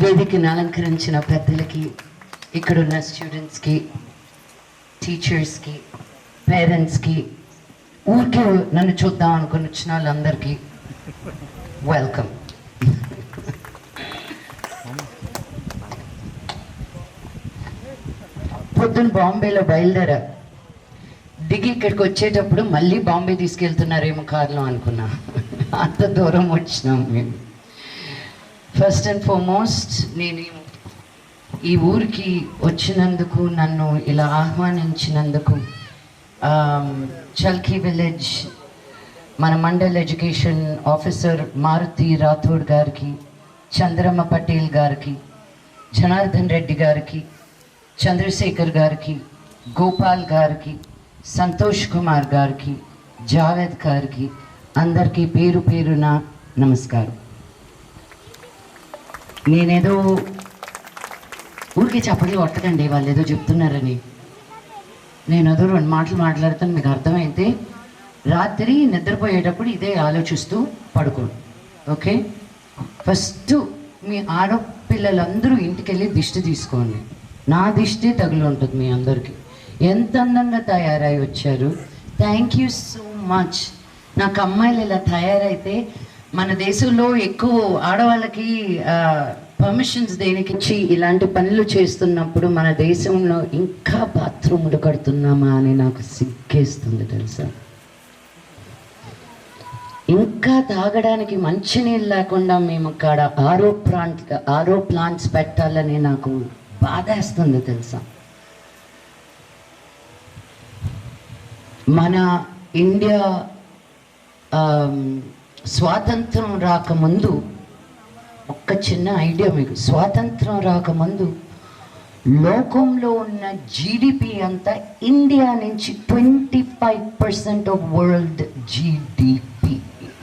వేదికను అలంకరించిన పెద్దలకి, ఇక్కడున్న స్టూడెంట్స్కి, టీచర్స్కి, పేరెంట్స్కి, ఊరికే నన్ను చూద్దాం అనుకుని వచ్చిన వాళ్ళందరికీ వెల్కమ్. పొద్దున్న బాంబేలో బయలుదేరా, దిగి ఇక్కడికి వచ్చేటప్పుడు మళ్ళీ బాంబే తీసుకెళ్తున్నారేమో కార్లో అనుకున్నా. అంత దూరం వచ్చినాం మేము. ఫస్ట్ అండ్ ఫార్మోస్ట్ నేను ఈ ఊరికి వచ్చినందుకు, నన్ను ఇలా ఆహ్వానించినందుకు చల్కీ విలేజ్ మన మండల్ ఎడ్యుకేషన్ ఆఫీసర్ మారుతి రాథోడ్ గారికి, చంద్రమ్మ పటేల్ గారికి, జనార్దన్ రెడ్డి గారికి, చంద్రశేఖర్ గారికి, గోపాల్ గారికి, సంతోష్ కుమార్ గారికి, జావేద్ గారికి, అందరికీ పేరు పేరున నమస్కారం. నేనేదో ఊరికి చెప్పడి కొట్టకండి, వాళ్ళు ఏదో చెప్తున్నారని. నేను ఏదో 2 మాటలు మాట్లాడుతాను, మీకు అర్థమైతే రాత్రి నిద్రపోయేటప్పుడు ఇదే ఆలోచిస్తూ పడుకోండి, ఓకే? ఫస్ట్ మీ ఆడపిల్లలందరూ ఇంటికి వెళ్ళి దిష్టి తీసుకోండి. నా దిష్టి తగులు ఉంటుంది మీ అందరికీ. ఎంత అందంగా తయారై వచ్చారు, థ్యాంక్ యూ సో మచ్. నాకు అమ్మాయిలు ఇలా తయారైతే, మన దేశంలో ఎక్కువ ఆడవాళ్ళకి పర్మిషన్స్ దేనికి ఇచ్చి ఇలాంటి పనులు చేస్తున్నప్పుడు మన దేశంలో ఇంకా బాత్రూములు కడుతున్నామా అని నాకు సిగ్గేస్తుంది తెలుసా. ఇంకా తాగడానికి మంచినీళ్ళు లేకుండా మేము అక్కడ ఆరో ప్లాంట్స్ పెట్టాలని నాకు బాధేస్తుంది తెలుసా. మన ఇండియా స్వాతంత్రం రాకముందు, ఒక్క చిన్న ఐడియా మీకు, స్వాతంత్రం రాకముందు లోకంలో ఉన్న జీడిపి అంతా ఇండియా నుంచి 25% ఆఫ్ వరల్డ్ జీడిపి.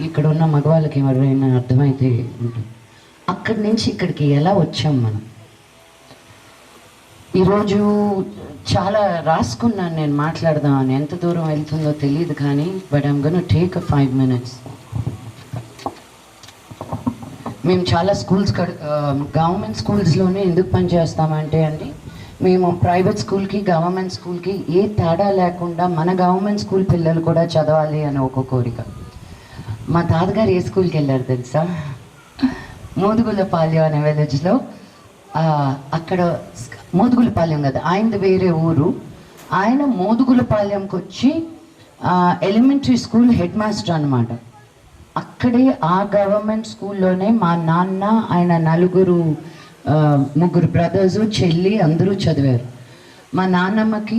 ఇక్కడ ఉన్న మగవాళ్ళకి ఎవరైనా అర్థమైతే ఉంటుంది. అక్కడి నుంచి ఇక్కడికి ఎలా వచ్చాం మనం? ఈరోజు చాలా రాసుకున్నాను నేను మాట్లాడదామని, ఎంత దూరం వెళ్తుందో తెలియదు కానీ, but I'm gonna take a 5 minutes. మేము చాలా స్కూల్స్ గవర్నమెంట్ స్కూల్స్లోనే ఎందుకు పనిచేస్తామంటే అండి, మేము ప్రైవేట్ స్కూల్కి గవర్నమెంట్ స్కూల్కి ఏ తేడా లేకుండా మన గవర్నమెంట్ స్కూల్ పిల్లలు కూడా చదవాలి అని ఒక కోరిక. మా తాతగారు ఏ స్కూల్కి వెళ్ళారు తెలుసా? మోదుగులపాలెం అనే విలేజ్లో. అక్కడ మోదుగులపాలెం కదా, ఆయనది వేరే ఊరు. ఆయన మోదుగులపాలెంకి వచ్చి ఎలిమెంటరీ స్కూల్ హెడ్ మాస్టర్ అనమాట. అక్కడే ఆ గవర్నమెంట్ స్కూల్లోనే మా నాన్న, ఆయన 3 బ్రదర్స్, చెల్లి అందరూ చదివారు. మా నాన్నమ్మకి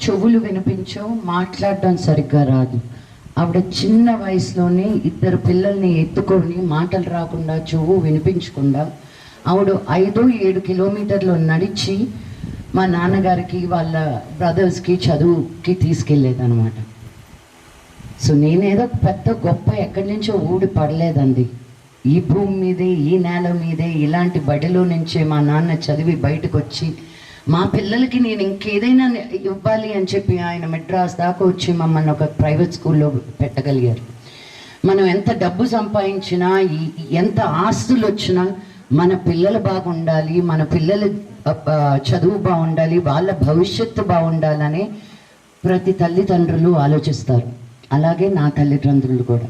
చెవులు వినిపించవు, మాట్లాడడం సరిగ్గా రాదు. ఆవిడ చిన్న వయసులోనే 2 పిల్లల్ని ఎత్తుకొని మాటలు రాకుండా, చెవు వినిపించకుండా ఆవిడ 5-7 కిలోమీటర్లు నడిచి మా నాన్నగారికి వాళ్ళ బ్రదర్స్కి చదువుకి తీసుకెళ్ళేదన్నమాట. సో నేనేదో పెద్ద గొప్ప ఎక్కడి నుంచో ఊడి పడలేదండి. ఈ భూమి మీదే, ఈ నేల మీదే, ఇలాంటి బడిలో నుంచే మా నాన్న చదివి బయటకు వచ్చి మా పిల్లలకి నేను ఇంకేదైనా ఇవ్వాలి అని చెప్పి ఆయన మెడ్రాస్ దాకా వచ్చి మమ్మల్ని ఒక ప్రైవేట్ స్కూల్లో పెట్టగలిగారు. మనం ఎంత డబ్బు సంపాదించినా, ఎంత ఆస్తులు వచ్చినా, మన పిల్లలు బాగుండాలి, మన పిల్లల చదువు బాగుండాలి, వాళ్ళ భవిష్యత్తు బాగుండాలని ప్రతి తల్లిదండ్రులు ఆలోచిస్తారు. అలాగే నా తల్లిదండ్రులు కూడా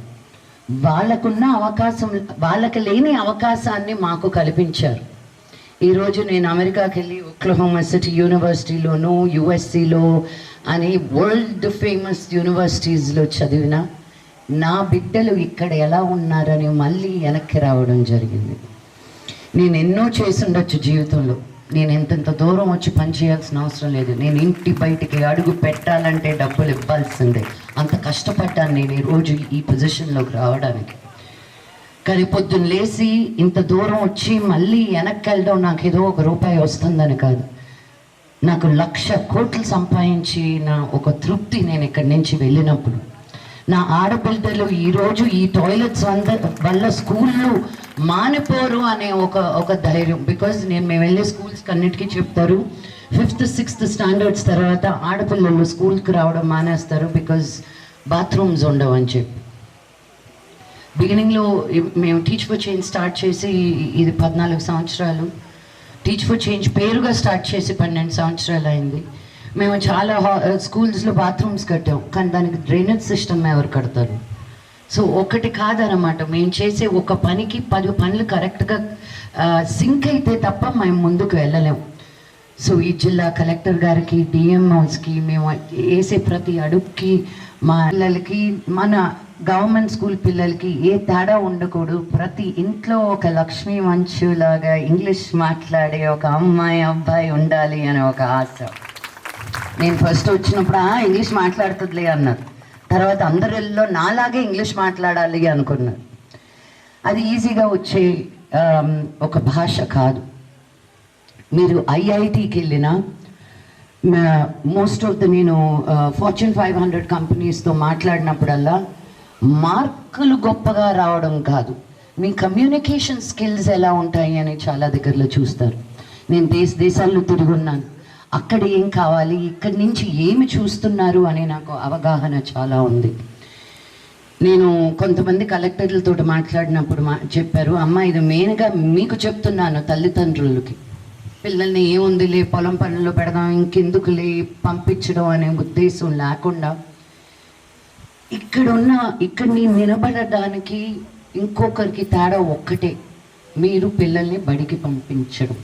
వాళ్ళకున్న అవకాశం, వాళ్ళకి లేని అవకాశాన్ని మాకు కల్పించారు. ఈరోజు నేను అమెరికాకి వెళ్ళి ఒక్లహోమా సిటీ యూనివర్సిటీలోను, యుఎస్సిలో అని వరల్డ్ ఫేమస్ యూనివర్సిటీస్లో చదివిన నా బిడ్డలు ఇక్కడ ఎలా ఉన్నారని మళ్ళీ వెనక్కి రావడం జరిగింది. నేను ఎన్నో చేసి ఉండొచ్చు జీవితంలో, నేను ఎంతెంత దూరం వచ్చి పని చేయాల్సిన అవసరం లేదు. నేను ఇంటి బయటికి అడుగు పెట్టాలంటే డబ్బులు ఇవ్వాల్సిందే, అంత కష్టపడ్డాను నేను ఈరోజు ఈ పొజిషన్లోకి రావడానికి. కానీ పొద్దున్న లేచి ఇంత దూరం వచ్చి మళ్ళీ వెనక్కి వెళ్ళడం నాకు ఏదో ₹1 వస్తుందని కాదు, నాకు 1,00,000 కోట్లు సంపాదించిన ఒక తృప్తి నేను ఇక్కడి నుంచి వెళ్ళినప్పుడు. నా ఆడపిల్లలు ఈరోజు ఈ టాయిలెట్స్ వల్ల స్కూళ్ళు మానిపోరు అనే ఒక ధైర్యం. బికాజ్ మేము వెళ్ళే స్కూల్స్కి అన్నిటికీ చెప్తారు 5th, 6th స్టాండర్డ్స్ తర్వాత ఆడపిల్లలు స్కూల్కి రావడం మానేస్తారు బికాజ్ బాత్రూమ్స్ ఉండవు అని చెప్పి. బిగినింగ్లో మేము టీచ్ ఫర్ చేంజ్ స్టార్ట్ చేసి ఇది 14 సంవత్సరాలు, టీచ్ ఫర్ చేంజ్ పేరుగా స్టార్ట్ చేసి 12 సంవత్సరాలు అయింది. మేము చాలా స్కూల్స్లో బాత్రూమ్స్ కట్టాం, కానీ దానికి డ్రైనేజ్ సిస్టమ్ ఎవరు కడతారు? సో ఒకటి కాదనమాట, మేము చేసే ఒక పనికి 10 పనులు కరెక్ట్గా సింక్ అయితే తప్ప మేము ముందుకు వెళ్ళలేము. సో ఈ జిల్లా కలెక్టర్ గారికి, డిఎంఓస్కి, మేము వేసే ప్రతి అడుగుకి, మా పిల్లలకి, మన గవర్నమెంట్ స్కూల్ పిల్లలకి ఏ తేడా ఉండకూడదు. ప్రతి ఇంట్లో ఒక లక్ష్మీ మంచులాగా ఇంగ్లీష్ మాట్లాడే ఒక అమ్మాయి అబ్బాయి ఉండాలి అనే ఒక ఆశ. నేను ఫస్ట్ వచ్చినప్పుడు ఇంగ్లీష్ మాట్లాడుతుందిలే అన్నారు, తర్వాత అందరిలో నాలాగే ఇంగ్లీష్ మాట్లాడాలి అనుకున్నారు. అది ఈజీగా వచ్చే ఒక భాష కాదు. మీరు ఐఐటికి వెళ్ళినా, మోస్ట్ ఆఫ్ ద నేను ఫార్చ్యూన్ 500 కంపెనీస్తో మాట్లాడినప్పుడల్లా మార్కులు గొప్పగా రావడం కాదు, మీ కమ్యూనికేషన్ స్కిల్స్ ఎలా ఉంటాయి అని చాలా దగ్గరలో చూస్తారు. నేను దేశాల్లో తిరుగున్నాను, అక్కడ ఏం కావాలి, ఇక్కడి నుంచి ఏమి చూస్తున్నారు అనే నాకు అవగాహన చాలా ఉంది. నేను కొంతమంది కలెక్టర్లతో మాట్లాడినప్పుడు చెప్పారు, అమ్మ ఇది మెయిన్గా మీకు చెప్తున్నాను, తల్లిదండ్రులకి, పిల్లల్ని ఏముందిలే పొలం పనుల్లో పెడదాం, ఇంకెందుకులే పంపించడం అనే ఉద్దేశం లేకుండా, ఇక్కడిని నిలబడడానికి ఇంకొకరికి తేడా ఒక్కటే, మీరు పిల్లల్ని బడికి పంపించడం.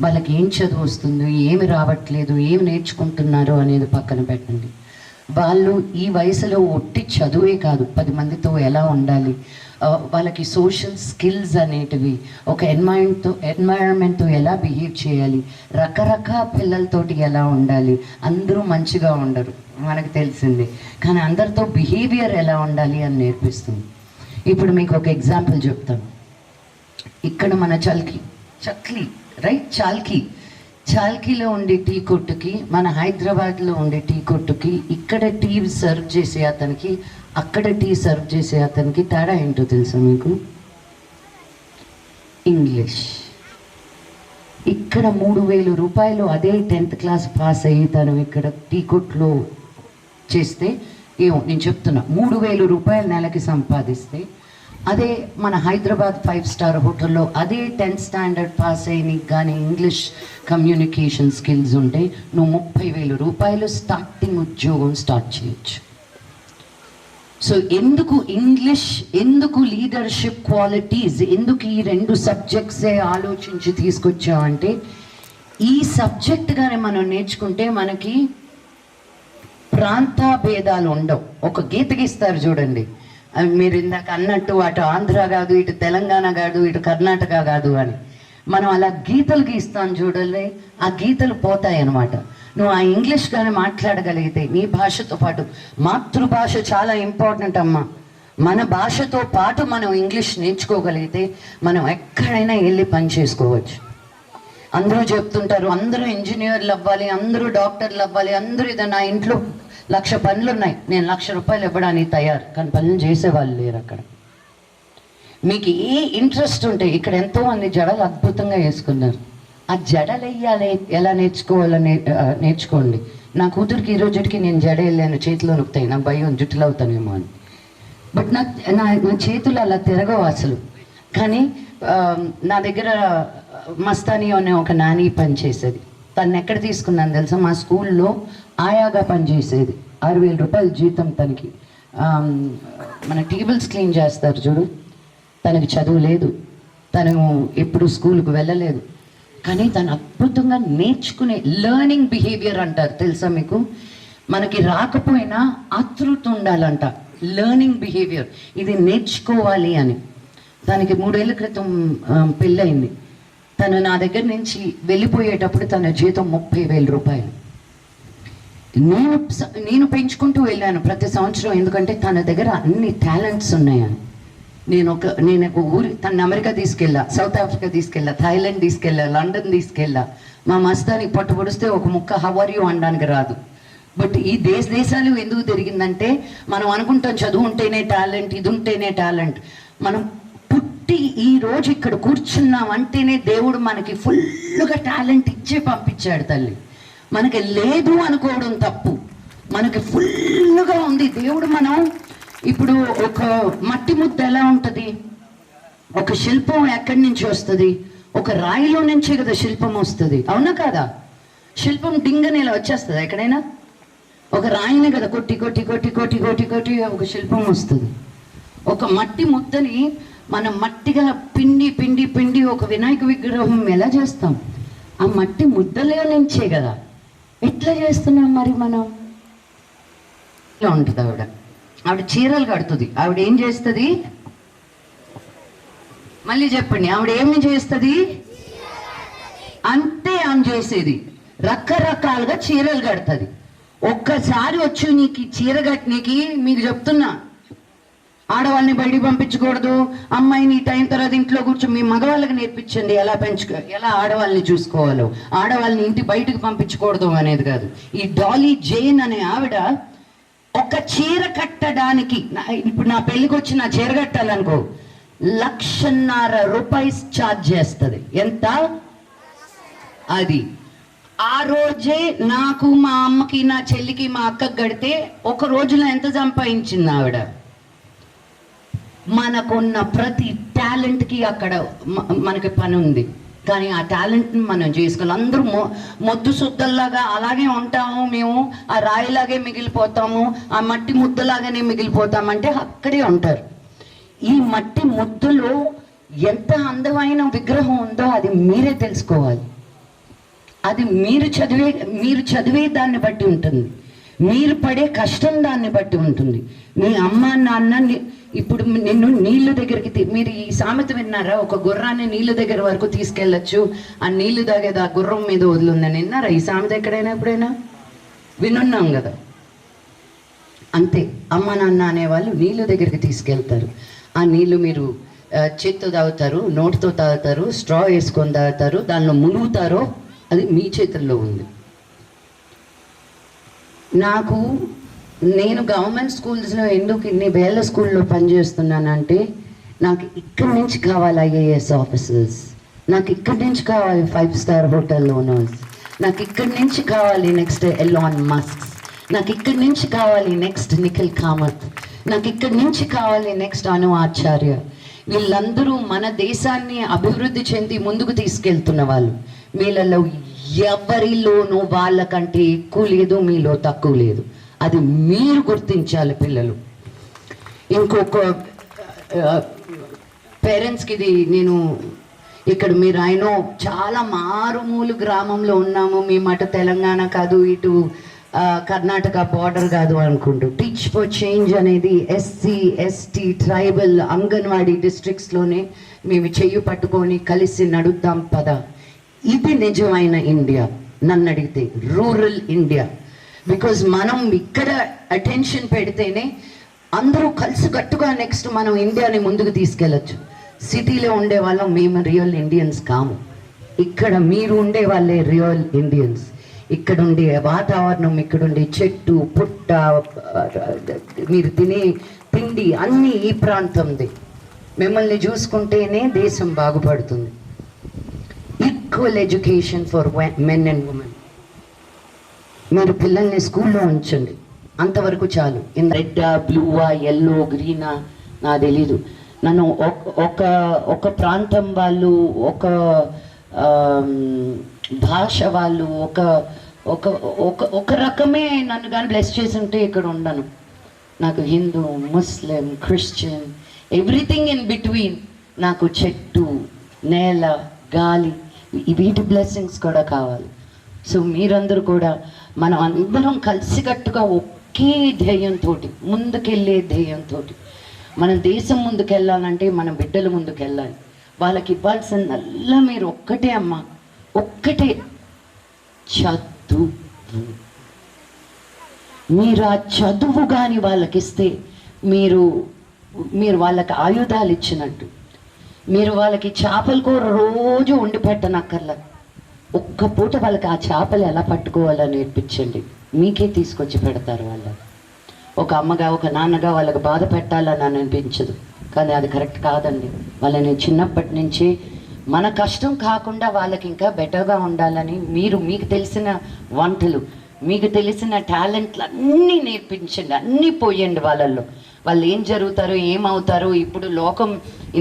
వాళ్ళకి ఏం చదువు వస్తుందో, ఏమి రావట్లేదు, ఏమి నేర్చుకుంటున్నారో అనేది పక్కన పెట్టండి. వాళ్ళు ఈ వయసులో ఒట్టి చదువే కాదు, 10 మందితో ఎలా ఉండాలి, వాళ్ళకి సోషల్ స్కిల్స్ అనేటివి, ఒక ఎన్వైరన్మెంట్తో ఎలా బిహేవ్ చేయాలి, రకరకాల పిల్లలతోటి ఎలా ఉండాలి. అందరూ మంచిగా ఉండరు మనకు తెలిసింది, కానీ అందరితో బిహేవియర్ ఎలా ఉండాలి అని నేర్పిస్తుంది. ఇప్పుడు మీకు ఒక ఎగ్జాంపుల్ చెప్తాను. ఇక్కడ మన చాల్కీలో ఉండే టీ కొట్టుకి, మన హైదరాబాద్లో ఉండే టీ కొట్టుకి, ఇక్కడ టీ సర్వ్ చేసే అతనికి, అక్కడ టీ సర్వ్ చేసే అతనికి తేడా ఏంటో తెలుసా మీకు? ఇంగ్లీష్. ఇక్కడ 3,000 రూపాయలు అదే 10th క్లాస్ పాస్ అయ్యి తను ఇక్కడ టీ కొట్లో చేస్తే, నేను చెప్తున్నా, 3,000 రూపాయలు నెలకి సంపాదిస్తే, అదే మన హైదరాబాద్ 5 స్టార్ హోటల్లో అదే 10th స్టాండర్డ్ పాస్ అయ్యి కానీ ఇంగ్లీష్ కమ్యూనికేషన్ స్కిల్స్ ఉంటే నువ్వు 30,000 రూపాయలు స్టార్టింగ్ ఉద్యోగం స్టార్ట్ చేయొచ్చు. సో ఎందుకు ఇంగ్లీష్, ఎందుకు లీడర్షిప్ క్వాలిటీస్, ఎందుకు ఈ 2 సబ్జెక్ట్సే ఆలోచించి తీసుకొచ్చామంటే, ఈ సబ్జెక్ట్ కానీ మనం నేర్చుకుంటే మనకి ప్రాంత భేదాలు ఉండవు. ఒక గీత గీస్తారు చూడండి, మీరు ఇందాక అన్నట్టు అటు ఆంధ్ర కాదు, ఇటు తెలంగాణ కాదు, ఇటు కర్ణాటక కాదు అని మనం అలా గీతలు గీస్తాం చూడాలి, ఆ గీతలు పోతాయి అన్నమాట. నువ్వు ఆ ఇంగ్లీష్ కానీ మాట్లాడగలిగితే, నీ భాషతో పాటు మాతృభాష చాలా ఇంపార్టెంట్ అమ్మా. మన భాషతో పాటు మనం ఇంగ్లీష్ నేర్చుకోగలిగితే మనం ఎక్కడైనా వెళ్ళి పని చేసుకోవచ్చు. అందరూ చెప్తుంటారు, అందరూ ఇంజనీర్లు అవ్వాలి, అందరూ డాక్టర్లు అవ్వాలి, అందరూ ఇది. నా ఇంట్లో 1,00,000 పనులు ఉన్నాయి, నేను 1,00,000 రూపాయలు ఇవ్వడానికి తయారు, కానీ పనులు చేసేవాళ్ళు లేరు అక్కడ. మీకు ఏ ఇంట్రెస్ట్ ఉంటే, ఇక్కడ ఎంతోమంది జడలు అద్భుతంగా వేసుకున్నారు, ఆ జడలు వేయాలి ఎలా నేర్చుకోవాలని నేర్చుకోండి. నా కూతురికి ఈ రోజుకి నేను జడ వెళ్ళాను, చేతిలో నొక్కుతాయి, నాకు భయం జుట్టులు అవుతానేమో అని. బట్ నా చేతులు అలా తిరగవు అసలు. కానీ నా దగ్గర మస్తాని అనే ఒక నాని పని చేసేది, తను ఎక్కడ తీసుకున్నాను తెలుసా? మా స్కూల్లో ఆయాగా పనిచేసేది, 6,000 రూపాయలు జీతం తనకి. మన టేబుల్స్ క్లీన్ చేస్తారు చూడు, తనకి చదువు లేదు, తను ఎప్పుడు స్కూల్కి వెళ్ళలేదు, కానీ తను అద్భుతంగా నేర్చుకునే లెర్నింగ్ బిహేవియర్ అంటారు తెలుసా మీకు? మనకి రాకపోయినా ఆతృత ఉండాలంట, లెర్నింగ్ బిహేవియర్, ఇది నేర్చుకోవాలి అని. తనకి 3 ఏళ్ళ క్రితం పెళ్ళయింది. తను నా దగ్గర నుంచి వెళ్ళిపోయేటప్పుడు తన జీతం 30,000 రూపాయలు. నేను పెంచుకుంటూ వెళ్ళాను ప్రతి సంవత్సరం, ఎందుకంటే తన దగ్గర అన్ని టాలెంట్స్ ఉన్నాయని. నేను ఒక ఊరి, తను అమెరికా తీసుకెళ్ళా, సౌత్ ఆఫ్రికా తీసుకెళ్ళా, థాయిలాండ్ తీసుకెళ్ళా, లండన్ తీసుకెళ్ళా. మా మస్తానికి పట్టు పొడిస్తే ఒక ముక్క హౌ ఆర్ యు అనడానికి రాదు. బట్ ఈ దేశాలు ఎందుకు తిరిగిందంటే, మనం అనుకుంటాం చదువు ఉంటేనే టాలెంట్, ఇది ఉంటేనే టాలెంట్. మనం పుట్టి ఈ రోజు ఇక్కడ కూర్చున్నాం అంటేనే దేవుడు మనకి ఫుల్గా టాలెంట్ ఇచ్చే పంపించాడు తల్లి. మనకి లేదు అనుకోవడం తప్పు, మనకి ఫుల్గా ఉంది దేవుడు. మనం ఇప్పుడు ఒక మట్టి ముద్ద ఎలా ఉంటుంది? ఒక శిల్పం ఎక్కడి నుంచి వస్తుంది? ఒక రాయిలో నుంచే కదా శిల్పం వస్తుంది, అవునా కాదా? శిల్పం డింగని ఇలా వచ్చేస్తుంది ఎక్కడైనా? ఒక రాయిని కదా కొట్టి కొట్టి కొట్టి కొట్టి కొట్టి కొట్టి ఒక శిల్పం వస్తుంది. ఒక మట్టి ముద్దని మనం మట్టిగా పిండి పిండి పిండి ఒక వినాయక విగ్రహం ఎలా చేస్తాం? ఆ మట్టి ముద్దలే నుంచే కదా. ఎట్లా చేస్తున్నాం మరి మనం? ఇలా ఉంటుంది ఆవిడ చీరలు కడుతుంది. ఆవిడ ఏం చేస్తుంది? మళ్ళీ చెప్పండి, ఆవిడ ఏమి చేస్తుంది? అంతే ఆమె చేసేది. రకరకాలుగా చీరలు కడుతుంది. ఒక్కసారి వచ్చి నీకు చీర కట్టినకి మీకు చెప్తున్నా, ఆడవాళ్ళని బయటికి పంపించకూడదు, అమ్మాయిని ఈ టైం తర్వాత ఇంట్లో కూర్చొని మీ మగవాళ్ళకి నేర్పించండి ఎలా ఆడవాళ్ళని చూసుకోవాలో, ఆడవాళ్ళని ఇంటి బయటకు పంపించకూడదు అనేది కాదు. ఈ డాలీ జైన్ అనే ఆవిడ ఒక చీర కట్టడానికి, ఇప్పుడు నా పెళ్ళికి వచ్చి నా చీర కట్టాలనుకో, 1,50,000 రూపాయలు ఛార్జ్ చేస్తుంది. ఎంత? అది ఆ రోజే నాకు, మా అమ్మకి, నా చెల్లికి, మా అక్కకి కడితే ఒక రోజులో ఎంత సంపాదించింది ఆవిడ? మనకున్న ప్రతి టాలెంట్కి అక్కడ మనకి పని ఉంది. కానీ ఆ టాలెంట్ని మనం చేసుకోవాలి. అందరూ మొద్దు సుద్దల్లాగా అలాగే ఉంటాము, మేము ఆ రాయిలాగే మిగిలిపోతాము, ఆ మట్టి ముద్దలాగానే మిగిలిపోతామంటే అక్కడే ఉంటారు. ఈ మట్టి ముద్దలో ఎంత అందమైన విగ్రహం ఉందో అది మీరే తెలుసుకోవాలి. అది మీరు చదివే దాన్ని బట్టి ఉంటుంది, మీరు పడే కష్టం దాన్ని బట్టి ఉంటుంది. మీ అమ్మ నాన్న ఇప్పుడు నిన్ను నీళ్ళు దగ్గరికి, మీరు ఈ సామెత విన్నారా? ఒక గుర్రాన్ని నీళ్ళు దగ్గర వరకు తీసుకెళ్ళచ్చు, ఆ నీళ్లు తాగేది ఆ గుర్రం మీద వదిలిందని విన్నారా? ఈ సామెత ఎక్కడైనా ఎప్పుడైనా వినున్నాం కదా. అంతే, అమ్మ నాన్న అనేవాళ్ళు నీళ్ళు దగ్గరికి తీసుకెళ్తారు. ఆ నీళ్లు మీరు చేత్తో తాగుతారు, నోటితో తాగుతారు, స్ట్రా వేసుకొని తాగుతారు, దానిలో మునుగుతారో అది మీ చేతుల్లో ఉంది. నేను గవర్నమెంట్ స్కూల్స్లో ఎందుకు ఇన్ని వేల స్కూల్లో పనిచేస్తున్నానంటే, నాకు ఇక్కడి నుంచి కావాలి IAS ఆఫీసర్స్, నాకు ఇక్కడి నుంచి కావాలి 5 స్టార్ హోటల్ ఓనర్స్, నాకు ఇక్కడి నుంచి కావాలి నెక్స్ట్ ఎలాన్ మస్క్, నాకు ఇక్కడి నుంచి కావాలి నెక్స్ట్ నిఖిల్ కామత్, నాకు ఇక్కడి నుంచి కావాలి నెక్స్ట్ అను ఆచార్య. వీళ్ళందరూ మన దేశాన్ని అభివృద్ధి చెంది ముందుకు తీసుకెళ్తున్న వాళ్ళు. వీళ్ళలో ఎవరిలోనూ వాళ్ళకంటే ఎక్కువ లేదు, మీలో తక్కువ లేదు. అది మీరు గుర్తించాలి పిల్లలు. ఇంకొక పేరెంట్స్కి ఇది నేను ఇక్కడ, మీరు ఆయన చాలా మారుమూలు గ్రామంలో ఉన్నాము, మేము అటు తెలంగాణ కాదు, ఇటు కర్ణాటక బార్డర్ కాదు అనుకుంటూ, టీచ్ ఫర్ చేంజ్ అనేది SC ST ట్రైబల్ అంగన్వాడీ డిస్ట్రిక్ట్స్లోనే మేము చెయ్యి పట్టుకొని కలిసి నడుద్దాం పద. ఇది నిజమైన ఇండియా నన్ను అడిగితే, రూరల్ ఇండియా. బికాజ్ మనం ఇక్కడ అటెన్షన్ పెడితేనే అందరూ కలిసి కట్టుగా నెక్స్ట్ మనం ఇండియాని ముందుకు తీసుకెళ్ళచ్చు. సిటీలో ఉండే వాళ్ళం మేము రియల్ ఇండియన్స్ కాము, ఇక్కడ మీరు ఉండే వాళ్ళే రియల్ ఇండియన్స్. ఇక్కడ ఉండే వాతావరణం, ఇక్కడ ఉండే చెట్టు పుట్ట, మీరు తినే తిండి అన్నీ ఈ ప్రాంతంది. మిమ్మల్ని చూసుకుంటేనే దేశం బాగుపడుతుంది. Equal education for men and women. మీరు పిల్లల్ని స్కూల్లో ఉంచండి, అంతవరకు చాలు. ఇన్ రెడ్డా, బ్లూవా, ఎల్లో, గ్రీనా నాకు తెలీదు. నన్ను ఒక ప్రాంతం వాళ్ళు, ఒక భాష వాళ్ళు, ఒక రకమే నన్ను కానీ బ్లెస్ చేసి ఉంటే ఇక్కడ ఉండను. నాకు హిందూ, ముస్లిం, క్రిస్టియన్, ఎవ్రీథింగ్ ఇన్ బిట్వీన్. నాకు చెట్టు, నేల, గాలి, వీటి బ్లెస్సింగ్స్ కూడా కావాలి. సో మీరందరూ కూడా మనం అందరం కలిసికట్టుగా ఒకే ధ్యేయంతో, ముందుకెళ్ళే ధ్యేయంతో, మన దేశం ముందుకెళ్ళాలంటే మన బిడ్డలు ముందుకెళ్ళాలి. వాళ్ళకి ఇవ్వాల్సిందల్లా మీరు ఒక్కటే అమ్మ, ఒక్కటే చదువు. మీరు ఆ చదువు కానీ వాళ్ళకి ఇస్తే మీరు వాళ్ళకి ఆయుధాలు ఇచ్చినట్టు. మీరు వాళ్ళకి చేపల కూర రోజు వండి పెట్టనక్కర్లా, ఒక్క పూట వాళ్ళకి ఆ చేపలు ఎలా పట్టుకోవాలని నేర్పించండి, మీకే తీసుకొచ్చి పెడతారు వాళ్ళు. ఒక అమ్మగా, ఒక నాన్నగా వాళ్ళకి బాధ పెట్టాలని అనిపించదు, కానీ అది కరెక్ట్ కాదండి. వాళ్ళని చిన్నప్పటి నుంచి మన కష్టం కాకుండా వాళ్ళకి ఇంకా బెటర్గా ఉండాలని మీకు తెలిసిన వంటలు, మీకు తెలిసిన టాలెంట్లు అన్నీ నేర్పించండి, అన్నీ పోయండి వాళ్ళల్లో. వాళ్ళు ఏం జరుగుతారో ఏమవుతారో. ఇప్పుడు లోకం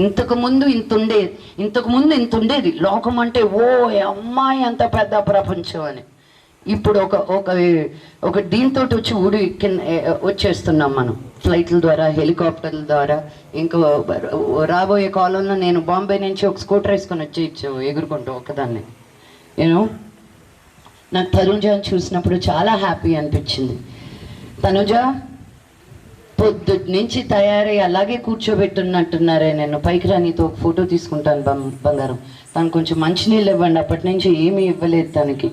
ఇంతకు ముందు ఇంత ఉండేది లోకం అంటే, ఓ అమ్మాయి అంత పెద్ద ప్రపంచం అని. ఇప్పుడు ఒక దీంతో వచ్చి వచ్చేస్తున్నాం మనం, ఫ్లైట్ల ద్వారా, హెలికాప్టర్ల ద్వారా. ఇంకో రాబోయే కాలంలో నేను బాంబే నుంచి ఒక స్కూటర్ వేసుకొని వచ్చేయచ్చు ఎగురుకుంటూ ఒకదాన్ని. నాకు తనుజాని చూసినప్పుడు చాలా హ్యాపీ అనిపించింది. తనుజ పొద్దుటి నుంచి తయారై అలాగే కూర్చోబెట్టున్నట్టున్నారే, నేను పైకి రా నీతో ఒక ఫోటో తీసుకుంటాను బంగారం. తను కొంచెం మంచినీళ్ళు ఇవ్వండి, అప్పటి నుంచి ఏమీ ఇవ్వలేదు తనకి.